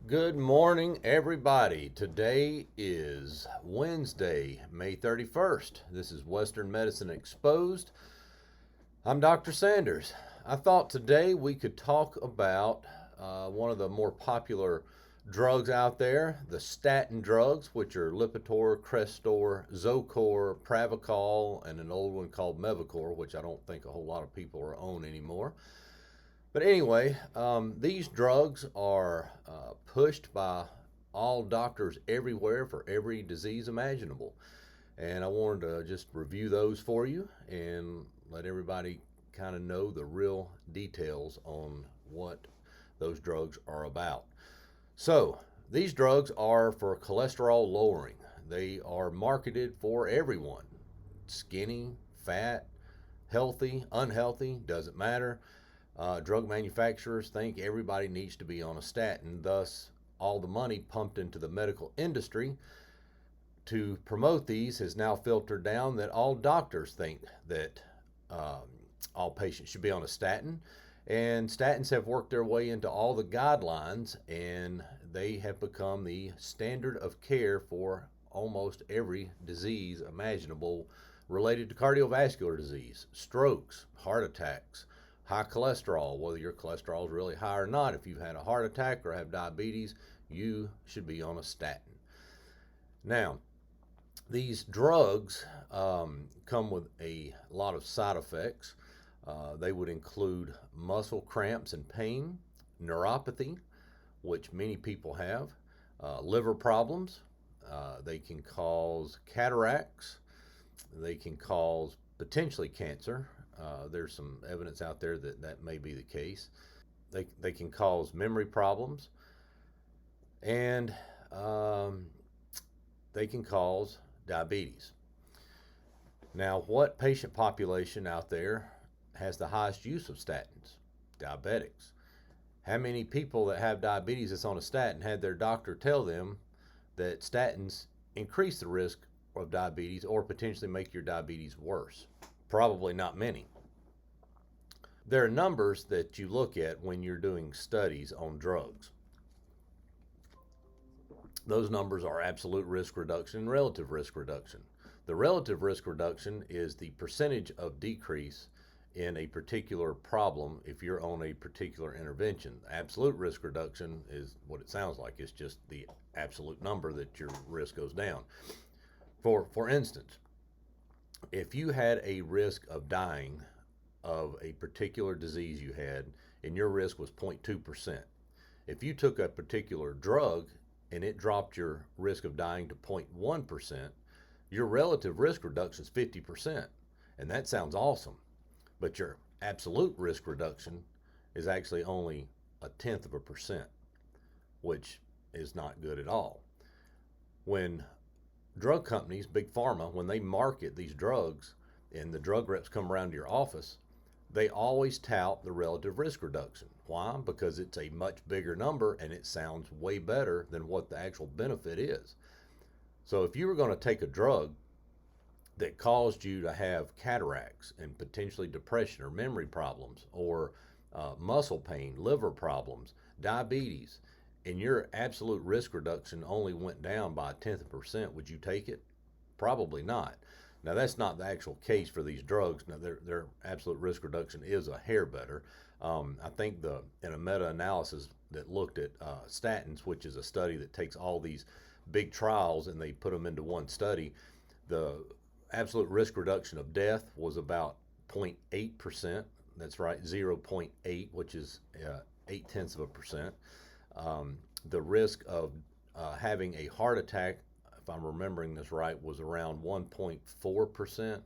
Good morning, everybody. Today is Wednesday, May 31st. This is Western Medicine Exposed. I'm Dr. Sanders. I thought today we could talk about one of the more popular drugs out there, the statin drugs, which are Lipitor, Crestor, Zocor, Pravachol, and an old one called Mevacor, which I don't think a whole lot of people are on anymore. But anyway, these drugs are pushed by all doctors everywhere for every disease imaginable. And I wanted to just review those for you and let everybody kind of know the real details on what those drugs are about. So, these drugs are for cholesterol lowering. They are marketed for everyone, skinny, fat, healthy, unhealthy, doesn't matter. Drug manufacturers think everybody needs to be on a statin, thus, all the money pumped into the medical industry to promote these has now filtered down that all doctors think that um, all patients should be on a statin. And statins have worked their way into all the guidelines and they have become the standard of care for almost every disease imaginable related to cardiovascular disease, strokes, heart attacks, high cholesterol, whether your cholesterol is really high or not. If you've had a heart attack or have diabetes, you should be on a statin. Now, these drugs come with a lot of side effects. They would include muscle cramps and pain, neuropathy, which many people have, liver problems. They can cause cataracts. They can cause potentially cancer. There's some evidence out there that that may be the case. They can cause memory problems, and they can cause diabetes. Now, what patient population out there has the highest use of statins? Diabetics. How many people that have diabetes that's on a statin had their doctor tell them that statins increase the risk of diabetes or potentially make your diabetes worse? Probably not many. There are numbers that you look at when you're doing studies on drugs. Those numbers are absolute risk reduction and relative risk reduction. The relative risk reduction is the percentage of decrease in a particular problem if you're on a particular intervention. Absolute risk reduction is what it sounds like. It's just the absolute number that your risk goes down. For instance, if you had a risk of dying of a particular disease you had and your risk was 0.2%, if you took a particular drug and it dropped your risk of dying to 0.1%, your relative risk reduction is 50%. And that sounds awesome. But your absolute risk reduction is actually only a tenth of a percent, which is not good at all. When drug companies, big pharma, when they market these drugs and the drug reps come around to your office, they always tout the relative risk reduction. Why? Because it's a much bigger number and it sounds way better than what the actual benefit is. So if you were going to take a drug that caused you to have cataracts and potentially depression or memory problems or muscle pain, liver problems, diabetes, and your absolute risk reduction only went down by a tenth of a percent, would you take it? Probably not. Now, that's not the actual case for these drugs. Now, their absolute risk reduction is a hair better. I think in a meta-analysis that looked at statins, which is a study that takes all these big trials and they put them into one study, the absolute risk reduction of death was about 0.8%. That's right, 0.8, which is 8 tenths of a percent. The risk of having a heart attack, if I'm remembering this right, was around 1.4%.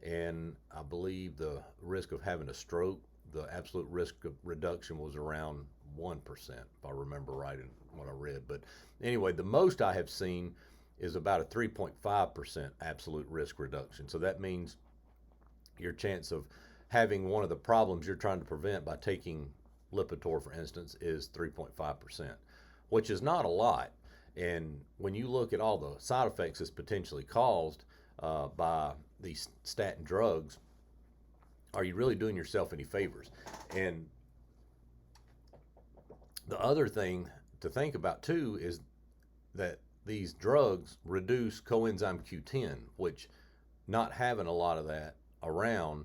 And I believe the risk of having a stroke, the absolute risk of reduction was around 1%, if I remember right in what I read. But anyway, the most I have seen is about a 3.5% absolute risk reduction. So that means your chance of having one of the problems you're trying to prevent by taking Lipitor, for instance, is 3.5%, which is not a lot. And when you look at all the side effects that's potentially caused by these statin drugs, are you really doing yourself any favors? And the other thing to think about too is that these drugs reduce coenzyme Q10, which not having a lot of that around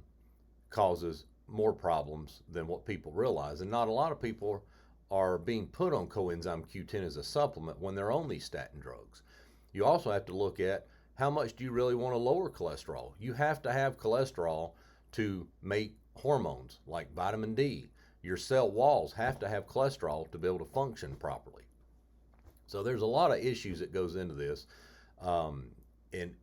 causes more problems than what people realize. And not a lot of people are being put on coenzyme Q10 as a supplement when they're on these statin drugs. You also have to look at how much do you really want to lower cholesterol. You have to have cholesterol to make hormones like vitamin D. Your cell walls have to have cholesterol to be able to function properly. So there's a lot of issues that goes into this, and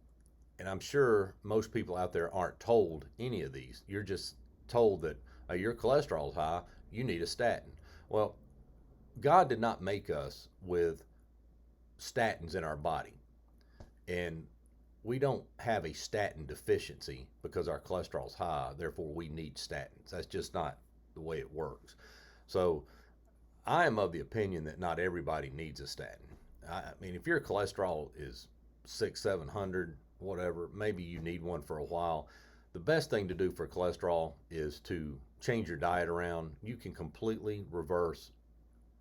I'm sure most people out there aren't told any of these. You're just told that your cholesterol's high, you need a statin. Well, God did not make us with statins in our body, and we don't have a statin deficiency because our cholesterol's high, therefore we need statins. That's just not the way it works. So I am of the opinion that not everybody needs a statin. I mean, if your cholesterol is 600-700, whatever, maybe you need one for a while. The best thing to do for cholesterol is to change your diet around. You can completely reverse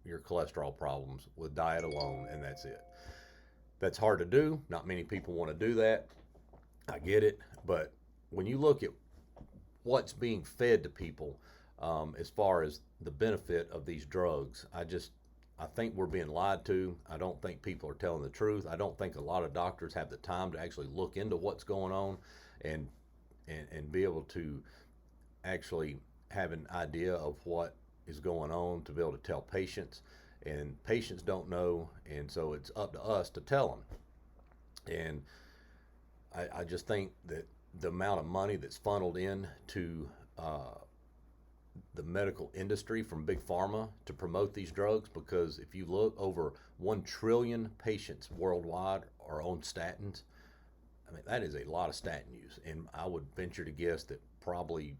your cholesterol problems with diet alone, and that's it. That's hard to do. Not many people want to do that. I get it. But when you look at what's being fed to people, as far as the benefit of these drugs, I think we're being lied to. I don't think people are telling the truth. I don't think a lot of doctors have the time to actually look into what's going on and be able to actually have an idea of what is going on to be able to tell patients. And patients don't know, and so it's up to us to tell them. And I just think that the amount of money that's funneled into the medical industry from big pharma to promote these drugs, because if you look, over 1 trillion patients worldwide are on statins. I mean, that is a lot of statin use, and I would venture to guess that probably,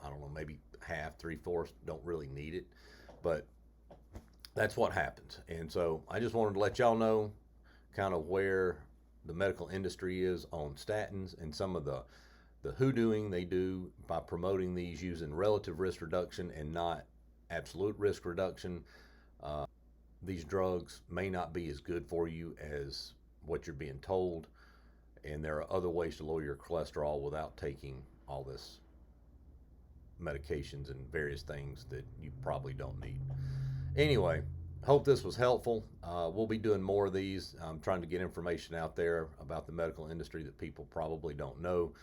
I don't know, maybe half, 3/4 don't really need it, but that's what happens. And so I just wanted to let y'all know kind of where the medical industry is on statins and some of the hoodooing they do by promoting these using relative risk reduction and not absolute risk reduction. These drugs may not be as good for you as what you're being told, and there are other ways to lower your cholesterol without taking all this medications and various things that you probably don't need. Anyway, hope this was helpful. We'll be doing more of these. I'm trying to get information out there about the medical industry that people probably don't know.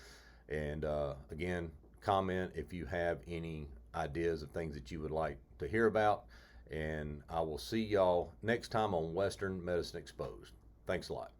And again, comment if you have any ideas of things that you would like to hear about. And I will see y'all next time on Western Medicine Exposed. Thanks a lot.